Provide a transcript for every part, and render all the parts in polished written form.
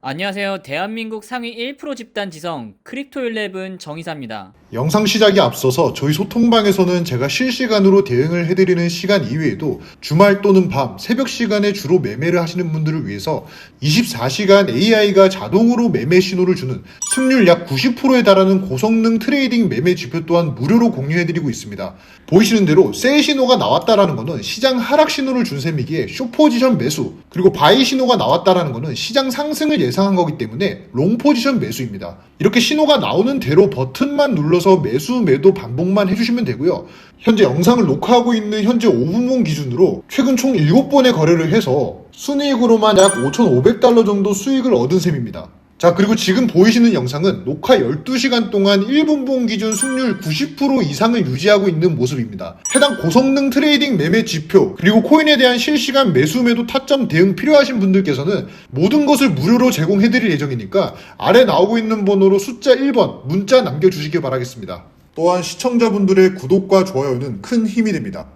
안녕하세요. 대한민국 상위 1% 집단 지성 크립토11 정의사입니다. 영상 시작에 앞서서 저희 소통방에서는 제가 실시간으로 대응을 해드리는 시간 이외에도 주말 또는 밤, 새벽 시간에 주로 매매를 하시는 분들을 위해서 24시간 AI가 자동으로 매매 신호를 주는 승률 약 90%에 달하는 고성능 트레이딩 매매 지표 또한 무료로 공유해드리고 있습니다. 보이시는 대로 셀 신호가 나왔다라는 것은 시장 하락 신호를 준 셈이기에 숏 포지션 매수, 그리고 바이 신호가 나왔다라는 것은 시장 상승을 예상한 거기 때문에 롱 포지션 매수입니다. 이렇게 신호가 나오는 대로 버튼만 눌러서 매수, 매도 반복만 해주시면 되고요. 현재 영상을 녹화하고 있는 현재 5분봉 기준으로 최근 총 7번의 거래를 해서 순이익으로만 약 5,500달러 정도 수익을 얻은 셈입니다. 자, 그리고 지금 보이시는 영상은 녹화 12시간 동안 1분봉 기준 승률 90% 이상을 유지하고 있는 모습입니다. 해당 고성능 트레이딩 매매 지표, 그리고 코인에 대한 실시간 매수 매도 타점 대응 필요하신 분들께서는 모든 것을 무료로 제공해드릴 예정이니까 아래 나오고 있는 번호로 숫자 1번 문자 남겨주시기 바라겠습니다. 또한 시청자분들의 구독과 좋아요는 큰 힘이 됩니다.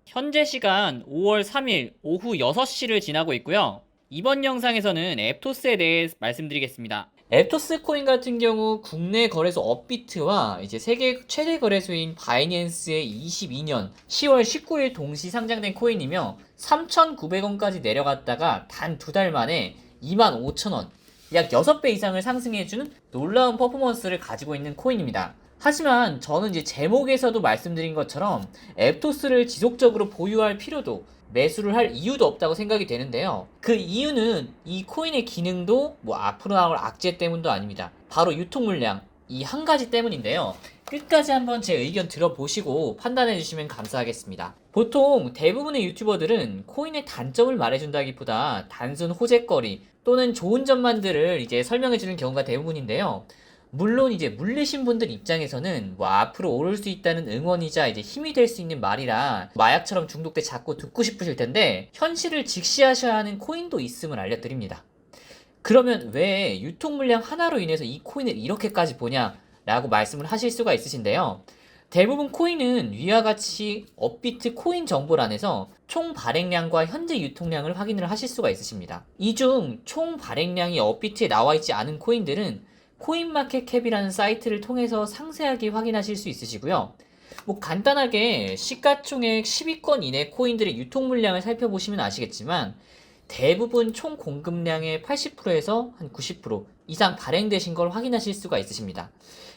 현재 시간 5월 3일 오후 6시를 지나고 있고요. 이번 영상에서는 앱토스에 대해 말씀드리겠습니다. 앱토스 코인 같은 경우 국내 거래소 업비트와 이제 세계 최대 거래소인 바이낸스의 22년 10월 19일 동시 상장된 코인이며 3,900원까지 내려갔다가 단 2달 만에 25,000원, 약 6배 이상을 상승해주는 놀라운 퍼포먼스를 가지고 있는 코인입니다. 하지만 저는 이제 제목에서도 말씀드린 것처럼 앱토스를 지속적으로 보유할 필요도, 매수를 할 이유도 없다고 생각이 되는데요. 그 이유는 이 코인의 기능도 앞으로 나올 악재 때문도 아닙니다. 바로 유통 물량, 이 한 가지 때문인데요. 끝까지 한번 제 의견 들어보시고 판단해 주시면 감사하겠습니다. 보통 대부분의 유튜버들은 코인의 단점을 말해준다기보다 단순 호재거리 또는 좋은 점만들을 이제 설명해 주는 경우가 대부분인데요. 물론 이제 물리신 분들 입장에서는 앞으로 오를 수 있다는 응원이자 이제 힘이 될 수 있는 말이라 마약처럼 중독돼 자꾸 듣고 싶으실 텐데, 현실을 직시하셔야 하는 코인도 있음을 알려드립니다. 그러면 왜 유통 물량 하나로 인해서 이 코인을 이렇게까지 보냐 라고 말씀을 하실 수가 있으신데요. 대부분 코인은 위와 같이 업비트 코인 정보란에서 총 발행량과 현재 유통량을 확인을 하실 수가 있으십니다. 이 중 총 발행량이 업비트에 나와 있지 않은 코인들은 코인마켓캡이라는 사이트를 통해서 상세하게 확인하실 수 있으시고요. 간단하게 시가총액 10위권 이내 코인들의 유통 물량을 살펴보시면 아시겠지만 대부분 총 공급량의 80%에서 한 90% 이상 발행되신 걸 확인하실 수가 있으십니다.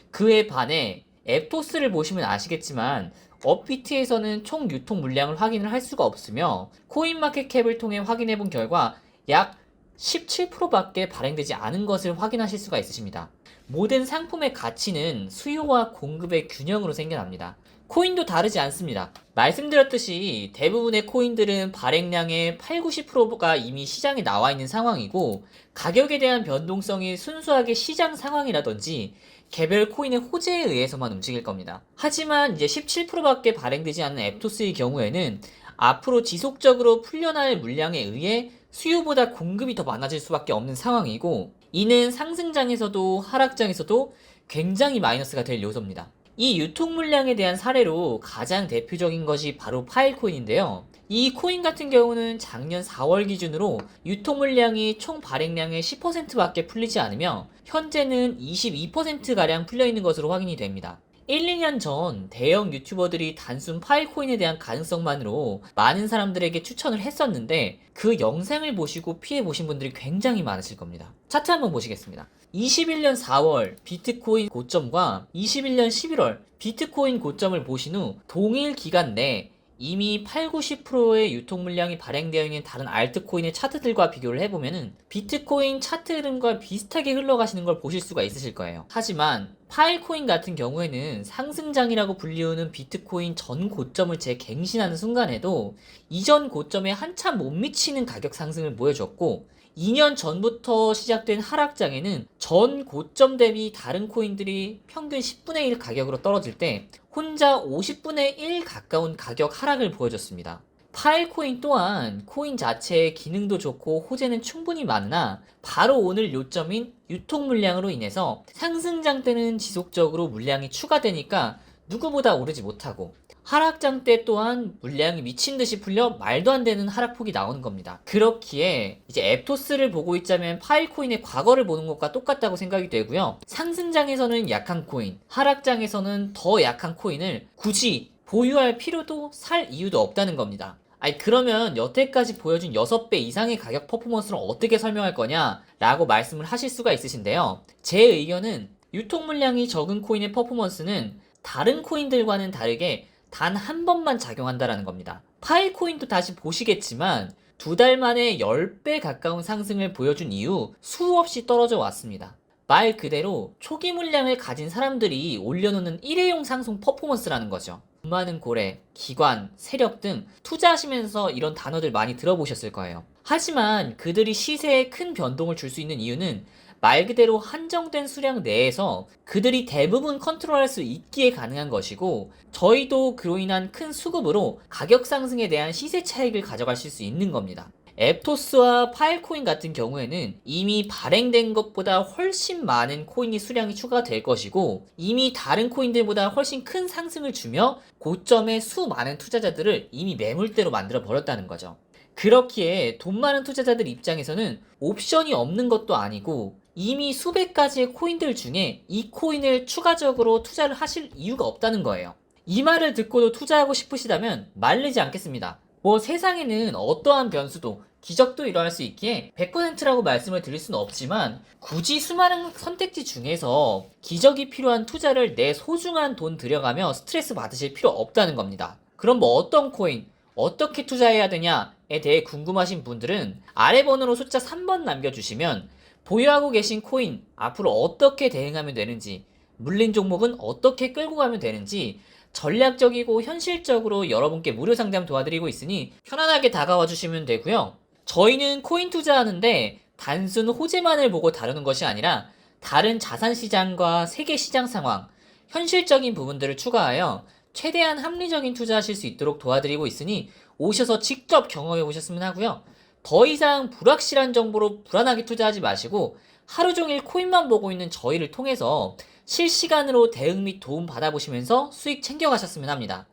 그에 반해 앱토스를 보시면 아시겠지만 업비트에서는 총 유통 물량을 확인을 할 수가 없으며 코인마켓캡을 통해 확인해 본 결과 약 17%밖에 발행되지 않은 것을 확인하실 수가 있으십니다. 모든 상품의 가치는 수요와 공급의 균형으로 생겨납니다. 코인도 다르지 않습니다. 말씀드렸듯이 대부분의 코인들은 발행량의 8-90%가 이미 시장에 나와 있는 상황이고, 가격에 대한 변동성이 순수하게 시장 상황이라든지 개별 코인의 호재에 의해서만 움직일 겁니다. 하지만 이제 17%밖에 발행되지 않는 앱토스의 경우에는 앞으로 지속적으로 풀려날 물량에 의해 수요보다 공급이 더 많아질 수밖에 없는 상황이고, 이는 상승장에서도 하락장에서도 굉장히 마이너스가 될 요소입니다. 이 유통 물량에 대한 사례로 가장 대표적인 것이 바로 파일코인인데요. 이 코인 같은 경우는 작년 4월 기준으로 유통 물량이 총 발행량의 10%밖에 풀리지 않으며 현재는 22%가량 풀려 있는 것으로 확인이 됩니다. 1, 2년 전 대형 유튜버들이 단순 파일코인에 대한 가능성만으로 많은 사람들에게 추천을 했었는데, 그 영상을 보시고 피해 보신 분들이 굉장히 많으실 겁니다. 차트 한번 보시겠습니다. 21년 4월 비트코인 고점과 21년 11월 비트코인 고점을 보신 후 동일 기간 내 이미 8-90%의 유통 물량이 발행되어 있는 다른 알트코인의 차트들과 비교를 해보면은 비트코인 차트 흐름과 비슷하게 흘러가시는 걸 보실 수가 있으실 거예요. 하지만 파일코인 같은 경우에는 상승장이라고 불리우는 비트코인 전 고점을 재갱신하는 순간에도 이전 고점에 한참 못 미치는 가격 상승을 보여줬고, 2년 전부터 시작된 하락장에는 전 고점 대비 다른 코인들이 평균 10분의 1 가격으로 떨어질 때 혼자 50분의 1 가까운 가격 하락을 보여줬습니다. 파일코인 또한 코인 자체의 기능도 좋고 호재는 충분히 많으나 바로 오늘 요점인 유통 물량으로 인해서 상승장 때는 지속적으로 물량이 추가되니까 누구보다 오르지 못하고, 하락장 때 또한 물량이 미친 듯이 풀려 말도 안 되는 하락폭이 나오는 겁니다. 그렇기에 이제 앱토스를 보고 있자면 파일코인의 과거를 보는 것과 똑같다고 생각이 되고요. 상승장에서는 약한 코인, 하락장에서는 더 약한 코인을 굳이 보유할 필요도 살 이유도 없다는 겁니다. 아니 그러면 여태까지 보여준 6배 이상의 가격 퍼포먼스를 어떻게 설명할 거냐 라고 말씀을 하실 수가 있으신데요. 제 의견은 유통 물량이 적은 코인의 퍼포먼스는 다른 코인들과는 다르게 단 한 번만 작용한다라는 겁니다. 파일코인도 다시 보시겠지만 2달 만에 10배 가까운 상승을 보여준 이후 수없이 떨어져 왔습니다. 말 그대로 초기 물량을 가진 사람들이 올려놓는 일회용 상승 퍼포먼스라는 거죠. 돈 많은 고래, 기관, 세력 등 투자하시면서 이런 단어들 많이 들어보셨을 거예요. 하지만 그들이 시세에 큰 변동을 줄 수 있는 이유는 말 그대로 한정된 수량 내에서 그들이 대부분 컨트롤할 수 있기에 가능한 것이고, 저희도 그로 인한 큰 수급으로 가격 상승에 대한 시세 차익을 가져가실 수 있는 겁니다. 앱토스와 파일코인 같은 경우에는 이미 발행된 것보다 훨씬 많은 코인이 수량이 추가될 것이고, 이미 다른 코인들보다 훨씬 큰 상승을 주며 고점에 수많은 투자자들을 이미 매물대로 만들어 버렸다는 거죠. 그렇기에 돈 많은 투자자들 입장에서는 옵션이 없는 것도 아니고 이미 수백 가지의 코인들 중에 이 코인을 추가적으로 투자를 하실 이유가 없다는 거예요. 이 말을 듣고도 투자하고 싶으시다면 말리지 않겠습니다. 뭐 세상에는 어떠한 변수도 기적도 일어날 수 있기에 100%라고 말씀을 드릴 수는 없지만, 굳이 수많은 선택지 중에서 기적이 필요한 투자를 내 소중한 돈 들여가며 스트레스 받으실 필요 없다는 겁니다. 그럼 뭐 어떤 코인, 어떻게 투자해야 되냐에 대해 궁금하신 분들은 아래 번호로 숫자 3번 남겨주시면 보유하고 계신 코인 앞으로 어떻게 대응하면 되는지, 물린 종목은 어떻게 끌고 가면 되는지 전략적이고 현실적으로 여러분께 무료 상담 도와드리고 있으니 편안하게 다가와 주시면 되고요. 저희는 코인 투자하는데 단순 호재만을 보고 다루는 것이 아니라 다른 자산 시장과 세계 시장 상황, 현실적인 부분들을 추가하여 최대한 합리적인 투자하실 수 있도록 도와드리고 있으니 오셔서 직접 경험해 보셨으면 하고요. 더 이상 불확실한 정보로 불안하게 투자하지 마시고 하루 종일 코인만 보고 있는 저희를 통해서 실시간으로 대응 및 도움 받아보시면서 수익 챙겨가셨으면 합니다.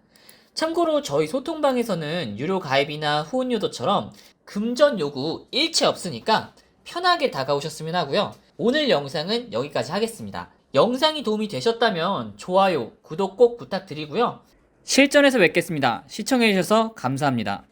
참고로 저희 소통방에서는 유료 가입이나 후원 요도처럼 금전 요구 일체 없으니까 편하게 다가오셨으면 하고요. 오늘 영상은 여기까지 하겠습니다. 영상이 도움이 되셨다면 좋아요, 구독 꼭 부탁드리고요. 실전에서 뵙겠습니다. 시청해주셔서 감사합니다.